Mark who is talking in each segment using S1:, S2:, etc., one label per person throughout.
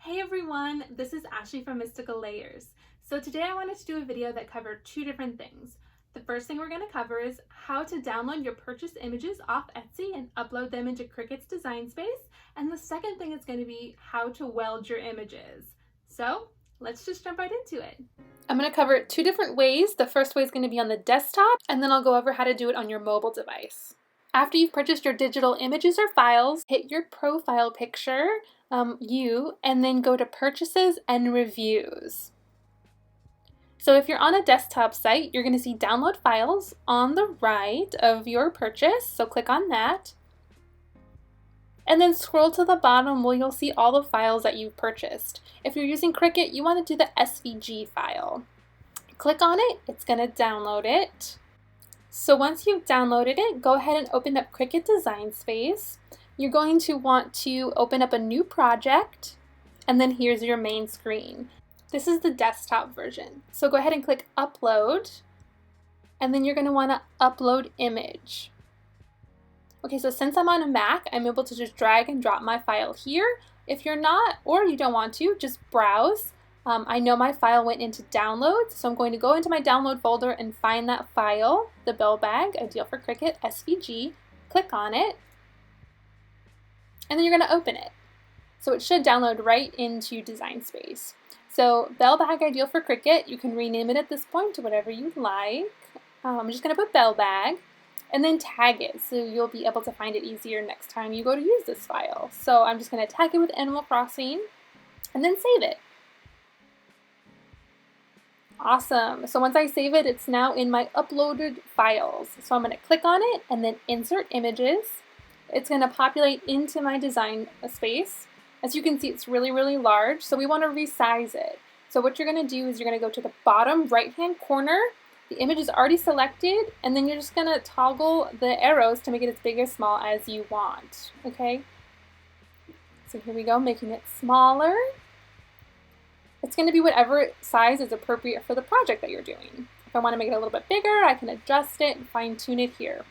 S1: Hey everyone, this is Ashley from Mystical Layers. So today I wanted to do a video that covered two different things. The first thing we're going to cover is how to download your purchased images off Etsy and upload them into Cricut's Design Space. And the second thing is going to be how to weld your images. So let's just jump right into it. I'm going to cover it two different ways. The first way is going to be on the desktop, and then I'll go over how to do it on your mobile device. After you've purchased your digital images or files, hit your profile picture, and then go to Purchases and Reviews. So if you're on a desktop site, you're going to see Download Files on the right of your purchase, so click on that. And then scroll to the bottom where you'll see all the files that you've purchased. If you're using Cricut, you want to do the SVG file. Click on it, it's going to download it. So once you've downloaded it, go ahead and open up Cricut Design Space. You're going to want to open up a new project, and then here's your main screen. This is the desktop version. So go ahead and click Upload, and then you're going to want to upload image. Okay, so since I'm on a Mac, I'm able to just drag and drop my file here. If you're not, or you don't want to, just browse. I know my file went into downloads, so I'm going to go into my download folder and find that file, the bell bag, ideal for Cricut, SVG, click on it, and then you're going to open it. So it should download right into Design Space. So bell bag, ideal for Cricut, you can rename it at this point to whatever you like. I'm just going to put bell bag, and then tag it so you'll be able to find it easier next time you go to use this file. So I'm just going to tag it with Animal Crossing, and then save it. Awesome. So once I save it, it's now in my uploaded files. So I'm going to click on it and then insert images. It's going to populate into my design space. As you can see, it's really, really large. So we want to resize it. So what you're going to do is you're going to go to the bottom right-hand corner. The image is already selected, and then you're just going to toggle the arrows to make it as big or small as you want. Okay? So here we go, making it smaller. It's going to be whatever size is appropriate for the project that you're doing. If I want to make it a little bit bigger, I can adjust it and fine-tune it here.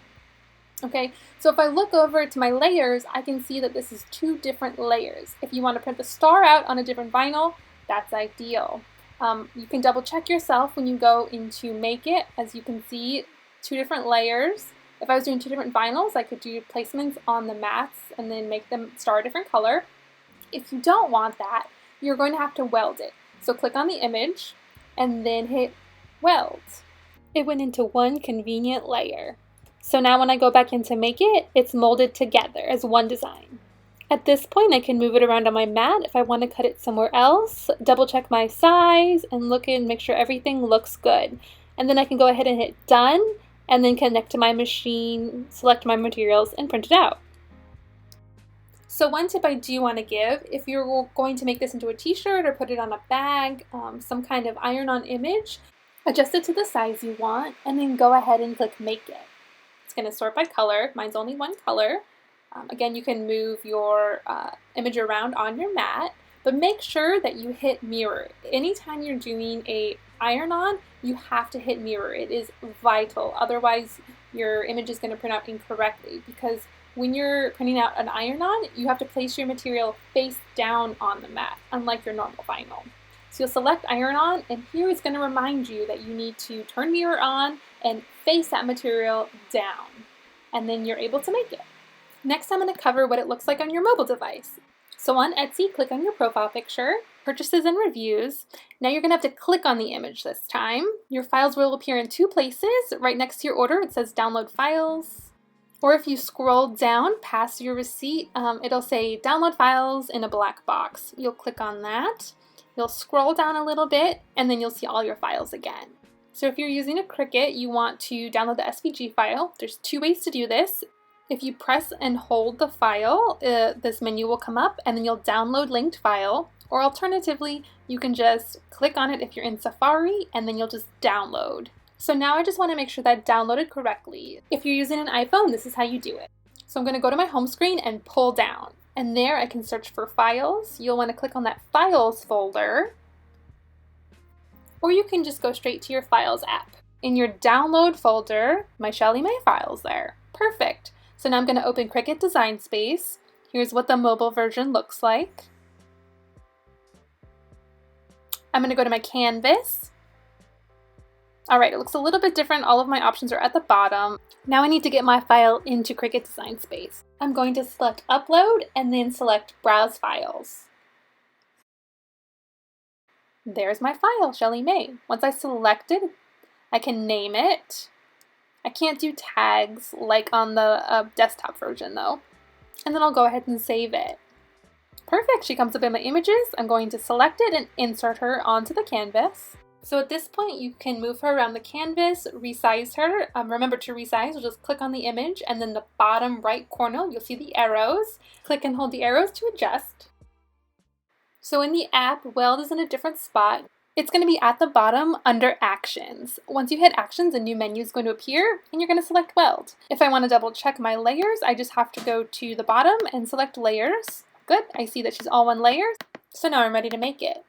S1: Okay, so if I look over to my layers, I can see that this is two different layers. If you want to print the star out on a different vinyl, that's ideal. You can double check yourself when you go into Make It. As you can see, two different layers. If I was doing two different vinyls, I could do placements on the mats and then make them star a different color. If you don't want that, you're going to have to weld it. So click on the image and then hit Weld. It went into one convenient layer. So now when I go back in to Make It, it's molded together as one design. At this point, I can move it around on my mat if I want to cut it somewhere else, double check my size, and look and make sure everything looks good. And then I can go ahead and hit Done, and then connect to my machine, select my materials, and print it out. So one tip I do want to give, if you're going to make this into a t-shirt or put it on a bag, some kind of iron-on image, adjust it to the size you want, and then go ahead and click Make It. It's going to sort by color. Mine's only one color. Again, you can move your image around on your mat, but make sure that you hit mirror. Anytime you're doing a iron-on, you have to hit mirror. It is vital. Otherwise, your image is going to print out incorrectly, because when you're printing out an iron-on, you have to place your material face down on the mat, unlike your normal vinyl. So you'll select iron-on, and here it's going to remind you that you need to turn mirror on and face that material down, and then you're able to make it. Next, I'm going to cover what it looks like on your mobile device. So on Etsy, click on your profile picture, Purchases and Reviews. Now you're going to have to click on the image this time. Your files will appear in two places. Right next to your order, it says Download Files. Or if you scroll down past your receipt, it'll say Download Files in a black box. You'll click on that. You'll scroll down a little bit, and then you'll see all your files again. So if you're using a Cricut, you want to download the SVG file. There's two ways to do this. If you press and hold the file, this menu will come up, and then you'll download linked file. Or alternatively, you can just click on it if you're in Safari, and then you'll just download. So now I just want to make sure that I downloaded correctly. If you're using an iPhone, this is how you do it. So I'm going to go to my home screen and pull down. And there I can search for files. You'll want to click on that Files folder. Or you can just go straight to your Files app. In your Download folder, my Shelly May file's there. Perfect. So now I'm going to open Cricut Design Space. Here's what the mobile version looks like. I'm going to go to my canvas. Alright, it looks a little bit different. All of my options are at the bottom. Now I need to get my file into Cricut Design Space. I'm going to select Upload and then select Browse Files. There's my file, Shelly May. Once I select it, I can name it. I can't do tags like on the desktop version though. And then I'll go ahead and save it. Perfect, she comes up in my images. I'm going to select it and insert her onto the canvas. So at this point, you can move her around the canvas, resize her. Remember to resize, you'll just click on the image, and then the bottom right corner, you'll see the arrows. Click and hold the arrows to adjust. So in the app, Weld is in a different spot. It's going to be at the bottom under Actions. Once you hit Actions, a new menu is going to appear, and you're going to select Weld. If I want to double check my layers, I just have to go to the bottom and select Layers. Good, I see that she's all one layer, so now I'm ready to make it.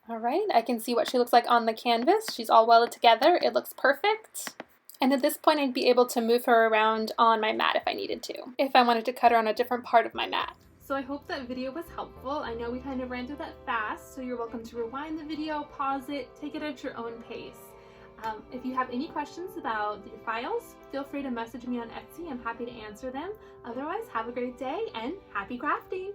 S1: Alright, I can see what she looks like on the canvas. She's all welded together. It looks perfect. And at this point, I'd be able to move her around on my mat if I needed to, if I wanted to cut her on a different part of my mat. So I hope that video was helpful. I know we kind of ran through that fast, so you're welcome to rewind the video, pause it, take it at your own pace. If you have any questions about your files, feel free to message me on Etsy. I'm happy to answer them. Otherwise, have a great day and happy crafting!